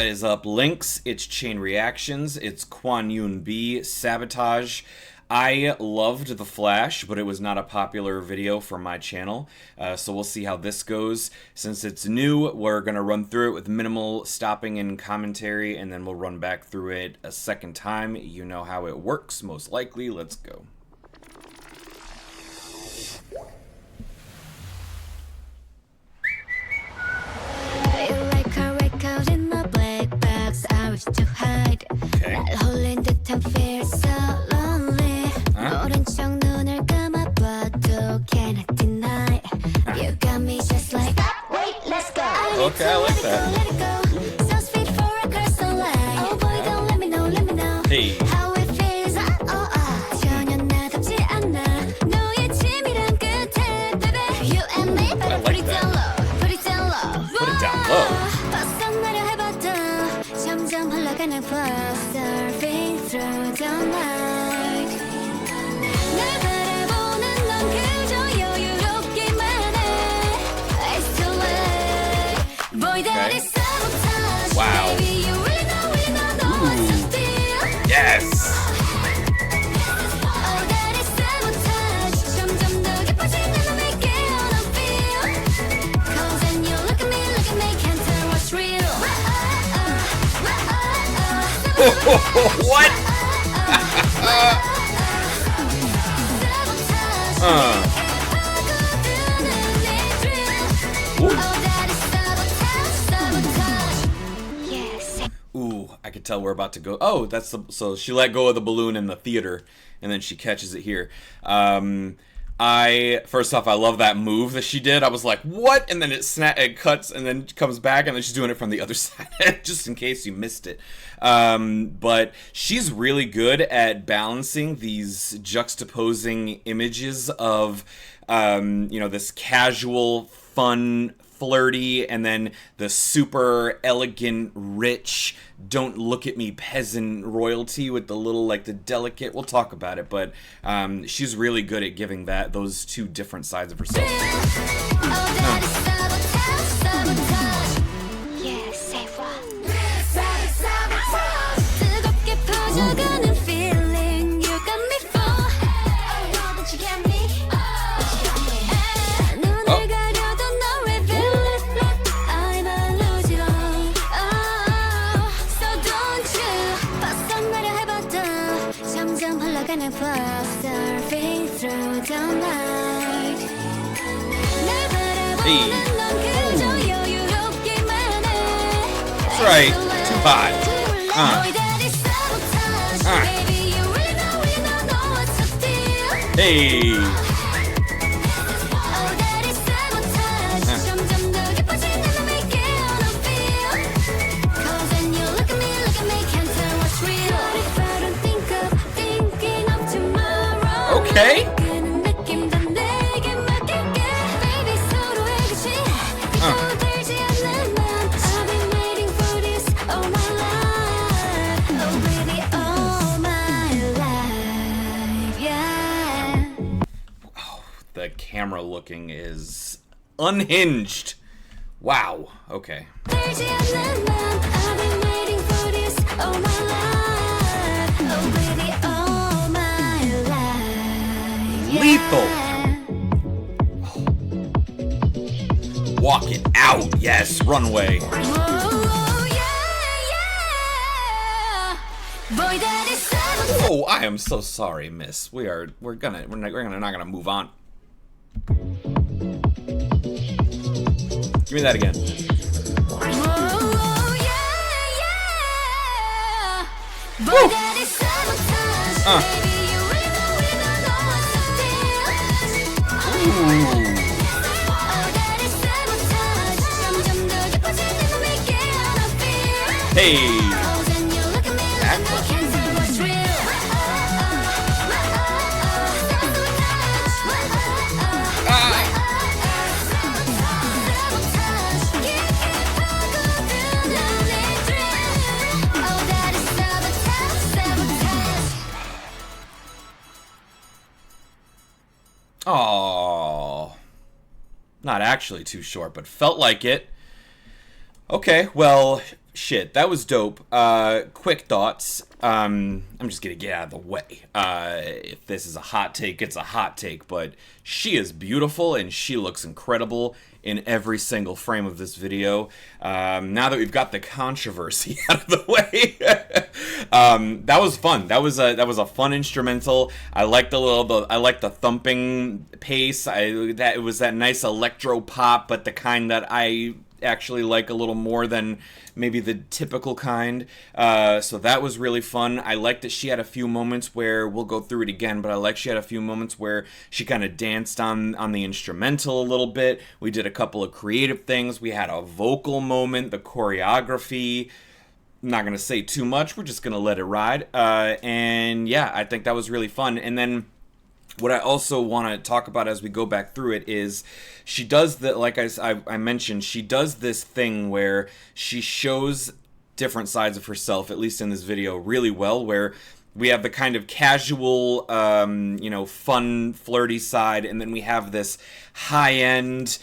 What is up, Links? It's Chain Reactions. It's KWON EUNBI Sabotage. I loved The Flash, but it was not a popular video for my channel, so we'll see how this goes. Since it's new, we're going to run through it with minimal stopping and commentary, and then we'll run back through it a second time. You know how it works, most likely. Let's go. To hide. Okay. Okay, I like that. Hey. I like that. Put it down low. Surfing through the night. Okay. Wow. Ooh. Yes. What? Ooh, I could tell we're about to go. Oh, that's the, so she let go of the balloon in the theater, and then she catches it here. First off, I love that move that she did. I was like, what? And then it cuts and then comes back, and then she's doing it from the other side, just in case you missed it. But she's really good at balancing these juxtaposing images of, you know, this casual, fun, flirty, and then the super elegant, rich, don't look at me peasant royalty with the little, like, the delicate. We'll talk about it, but she's really good at giving those two different sides of herself. Hey. That's right. Too hot. Hey. Okay. The camera looking is unhinged. Wow. Okay. Lethal. Walk it out. Yes, runway. Oh, I am so sorry, miss. We're not gonna move on. Give me that again. Hey. Oh, not actually too short, but felt like it. Okay, well, shit, that was dope. Quick thoughts. I'm just gonna get out of the way. If this is a hot take, it's a hot take, but she is beautiful and she looks incredible in every single frame of this video. Now that we've got the controversy out of the way, that was fun. That was a fun instrumental. I like I like the thumping pace. It was that nice electro pop, but the kind that I actually like a little more than maybe the typical kind. So that was really fun. I liked that she had a few moments where, we'll go through it again, but I like she had a few moments where she kind of danced on the instrumental a little bit. We did a couple of creative things. We had a vocal moment, the choreography. I'm not going to say too much. We're just going to let it ride. And yeah, I think that was really fun. And then what I also want to talk about as we go back through it is she does the, like I mentioned, she does this thing where she shows different sides of herself, at least in this video, really well, where we have the kind of casual, you know, fun, flirty side, and then we have this high-end,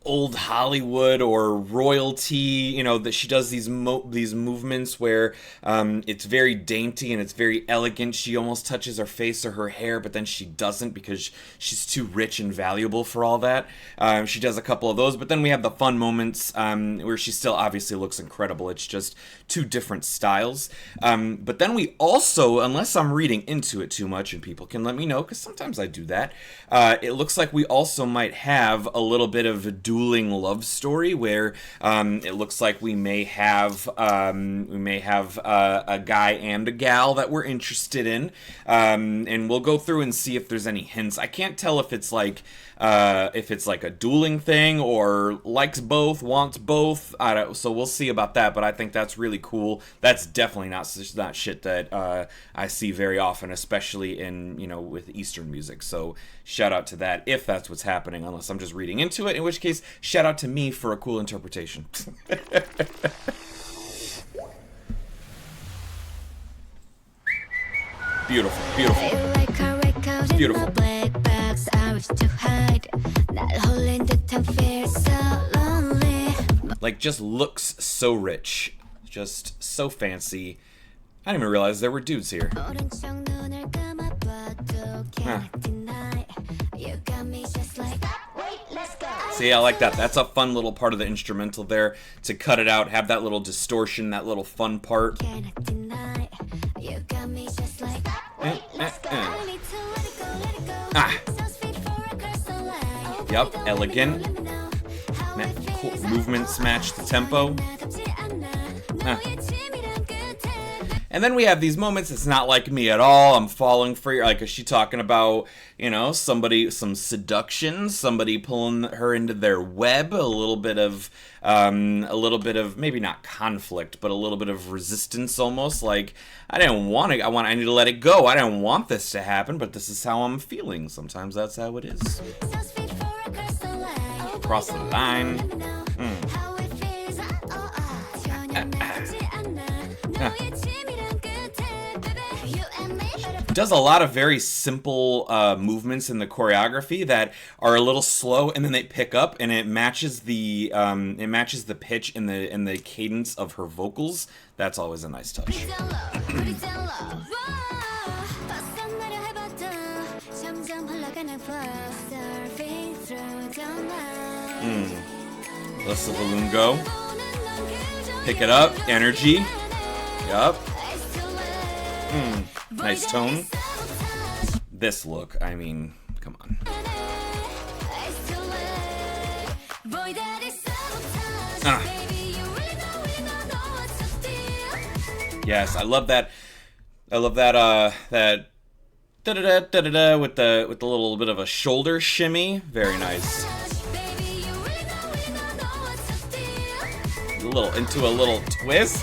old Hollywood or royalty, you know, that she does these movements where it's very dainty and it's very elegant. She almost touches her face or her hair, but then she doesn't because she's too rich and valuable for all that. She does a couple of those, but then we have the fun moments where she still obviously looks incredible. It's just two different styles. But then we also, unless I'm reading into it too much, and people can let me know because sometimes I do that, it looks like we also might have a little bit of a dueling love story where it looks like we may have a guy and a gal that we're interested in, and we'll go through and see if there's any hints. I can't tell if it's like a dueling thing or likes both, wants both. So we'll see about that, but I think that's really cool. That's definitely not shit that I see very often, especially in, you know, with Eastern music. So shout out to that if that's what's happening, unless I'm just reading into it, in which case shout out to me for a cool interpretation. Beautiful, beautiful, beautiful. Like, just looks so rich, just so fancy. I didn't even realize there were dudes here. Huh. See, I like that. That's a fun little part of the instrumental there, to cut it out, have that little distortion, that little fun part. Ah. Yup, elegant. Cool. Movements match the tempo. And then we have these moments, it's not like me at all, I'm falling for you. Like, is she talking about, you know, somebody, some seduction, somebody pulling her into their web, a little bit of maybe not conflict, but a little bit of resistance almost, like, I need to let it go. I didn't want this to happen, but this is how I'm feeling. Sometimes that's how it is. Cross the line. Does a lot of very simple movements in the choreography that are a little slow, and then they pick up, and it matches the pitch and the cadence of her vocals. That's always a nice touch. Let's the balloon go. Pick it up, energy. Yup. Nice tone. This look, I mean, come on. Yes, I love that. I love that. That da da da da da with the little bit of a shoulder shimmy. Very nice. Into a little twist.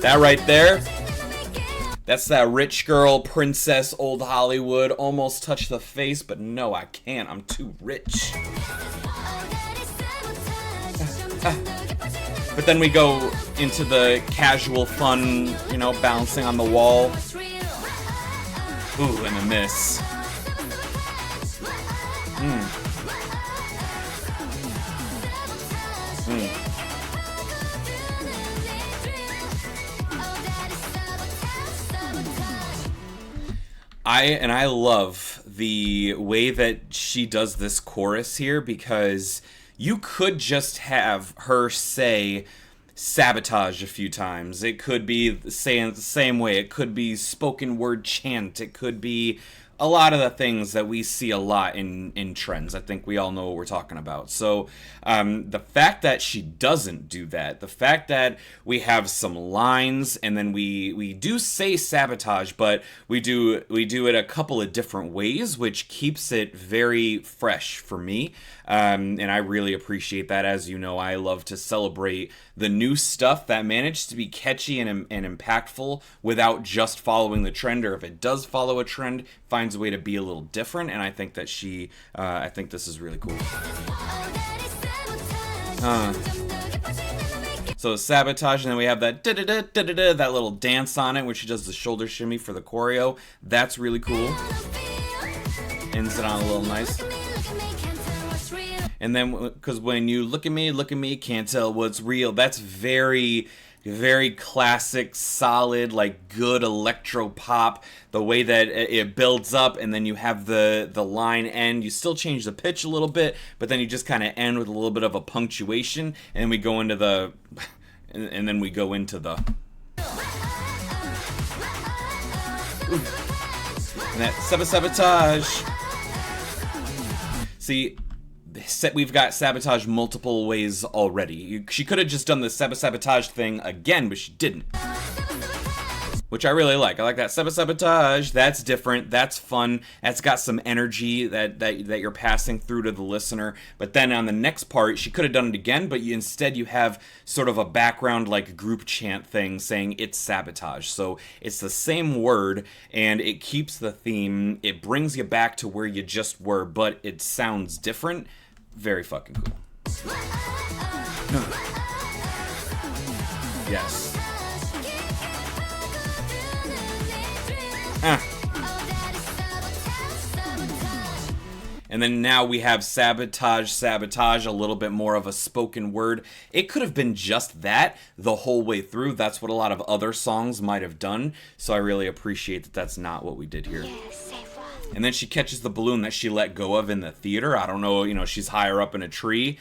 That right there. That's that rich girl, princess, old Hollywood, almost touch the face, but no, I can't. I'm too rich. But then we go into the casual fun, you know, bouncing on the wall. Ooh, and a miss. I love the way that she does this chorus here, because you could just have her say sabotage a few times. It could be saying it the same way. It could be spoken word chant. It could be a lot of the things that we see a lot in trends. I think we all know what we're talking about. So the fact that she doesn't do that, the fact that we have some lines and then we do say sabotage, but we do it a couple of different ways, which keeps it very fresh for me. And I really appreciate that. As you know, I love to celebrate the new stuff that managed to be catchy and impactful without just following the trend, or if it does follow a trend, finds a way to be a little different. And I think that I think this is really cool. So sabotage, and then we have that da-da-da-da-da-da, that little dance on it, where she does the shoulder shimmy for the choreo. That's really cool. Ends it on a little nice. And then, because when you look at me, can't tell what's real. That's very, very classic, solid, like good electro pop. The way that it builds up, and then you have the line end. You still change the pitch a little bit, but then you just kind of end with a little bit of a punctuation, and we go into the, and then we go into the. And that sabotage. See. We've got sabotage multiple ways already. She could have just done the sabotage thing again, but she didn't. Which I really like. I like that sabotage. That's different. That's fun. That's got some energy that you're passing through to the listener. But then on the next part, she could have done it again, but instead you have sort of a background like group chant thing saying it's sabotage. So it's the same word, and it keeps the theme. It brings you back to where you just were, but it sounds different. Very fucking cool. Yes. And then now we have sabotage, a little bit more of a spoken word. It could have been just that the whole way through. That's what a lot of other songs might have done. So I really appreciate that that's not what we did here. And then she catches the balloon that she let go of in the theater. I don't know, she's higher up in a tree.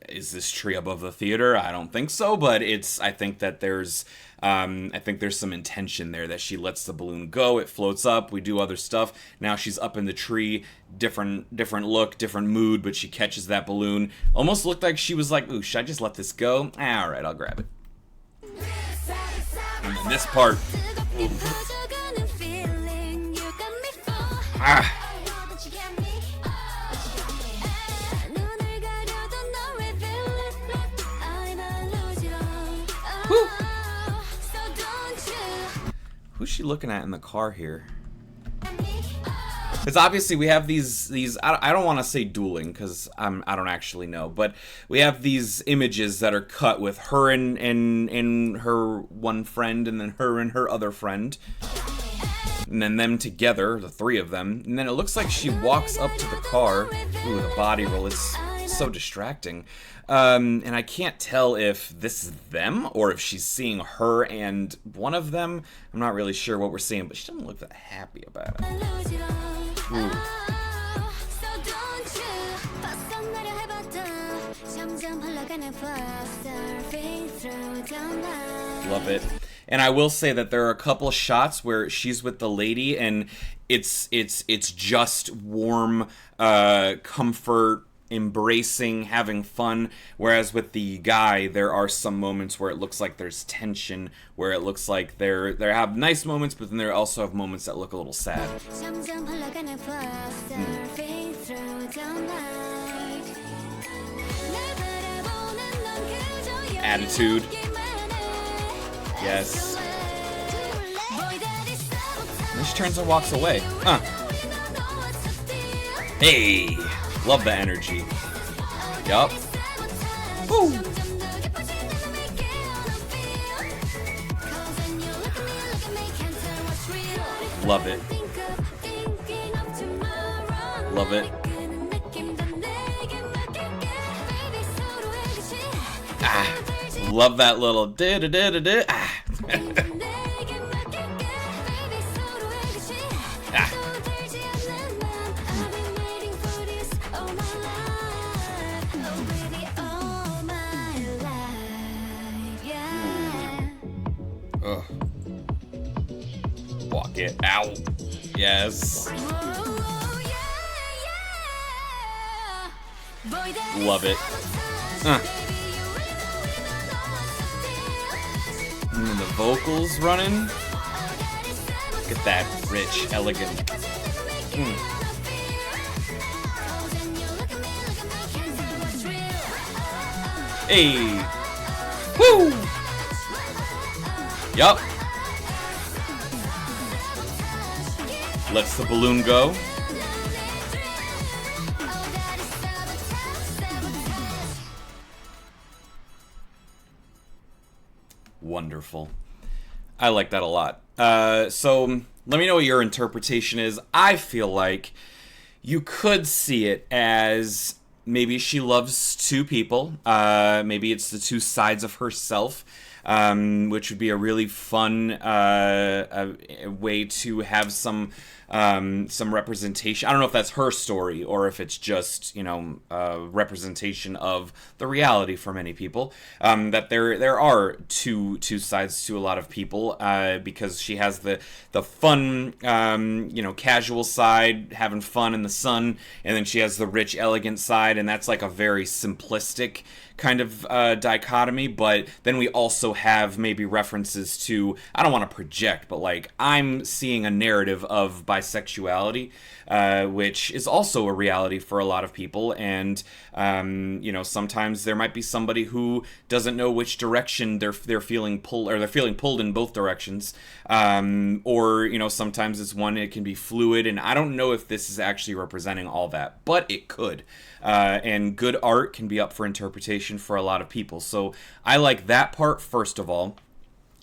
Is this tree above the theater? I don't think so, but I think that there's some intention there that she lets the balloon go. It floats up. We do other stuff. Now she's up in the tree. Different look, different mood, but she catches that balloon. Almost looked like she was like, ooh, should I just let this go? All right, I'll grab it. And then this part. Ooh. Who's she looking at in the car here? Because obviously we have these I don't want to say dueling, because I don't actually know, but we have these images that are cut with her and her one friend, and then her and her other friend. And then them together, the three of them. And then it looks like she walks up to the car. Ooh, the body roll. It's so distracting. And I can't tell if this is them or if she's seeing her and one of them. I'm not really sure what we're seeing, but she doesn't look that happy about it. Ooh. Love it. And I will say that there are a couple of shots where she's with the lady and it's just warm, comfort, embracing, having fun. Whereas with the guy, there are some moments where it looks like there's tension, where it looks like they have nice moments, but then they also have moments that look a little sad. Attitude. Yes. And then she turns and walks away. Huh. Hey! Love the energy. Yup. Woo! Love it. Love it. Ah. Love that little da-da-da-da-da. Ah. Ah. it. Ow. Yes. Love it. And then the vocals running. Look at that rich, elegant. Hey. Woo. Yup. Lets the balloon go. Wonderful. I like that a lot. So let me know what your interpretation is. I feel like you could see it as maybe she loves two people. Maybe it's the two sides of herself, which would be a really fun way to have some representation. I don't know if that's her story or if it's just, you know, representation of the reality for many people. That there are two sides to a lot of people, because she has the fun, you know, casual side, having fun in the sun, and then she has the rich, elegant side, and that's like a very simplistic kind of dichotomy. But then we also have maybe references to, I don't want to project, but like I'm seeing a narrative of bisexuality, which is also a reality for a lot of people. And you know, sometimes there might be somebody who doesn't know which direction they're feeling pulled, or they're feeling pulled in both directions. Or, you know, sometimes it can be fluid, and I don't know if this is actually representing all that, but it could. And good art can be up for interpretation for a lot of people. So I like that part, first of all.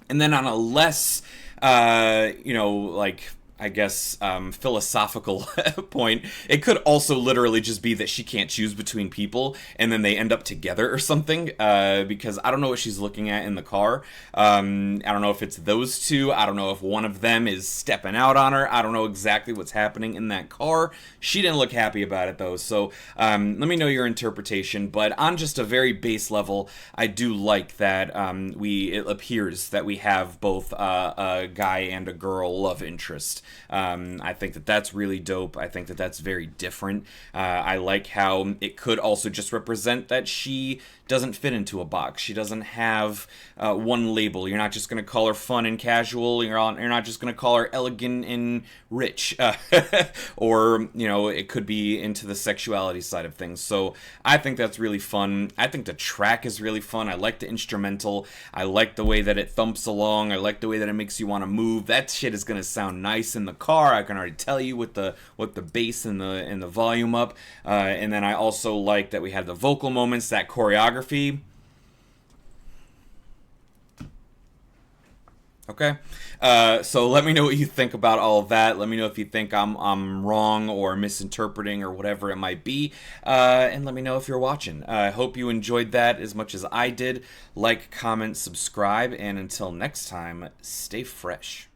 And then on a less, you know, like, I guess, philosophical point, it could also literally just be that she can't choose between people and then they end up together or something, because I don't know what she's looking at in the car. I don't know if it's those two. I don't know if one of them is stepping out on her. I don't know exactly what's happening in that car. She didn't look happy about it, though. So let me know your interpretation. But on just a very base level, I do like that it appears that we have both a guy and a girl love interest. I think that that's really dope. I think that that's very different. I like how it could also just represent that she doesn't fit into a box. She doesn't have one label. You're not just going to call her fun and casual. You're not just going to call her elegant and rich. Or, you know, it could be into the sexuality side of things. So I think that's really fun. I think the track is really fun. I like the instrumental. I like the way that it thumps along. I like the way that it makes you want to move. That shit is going to sound nice in the car. I can already tell you with the bass and the volume up. And then I also like that we had the vocal moments, that choreography. Okay, so let me know what you think about all of that. Let me know if you think I'm wrong or misinterpreting or whatever it might be, and let me know if you're watching. I hope you enjoyed that as much as I did. Like, comment, subscribe, and until next time, stay fresh.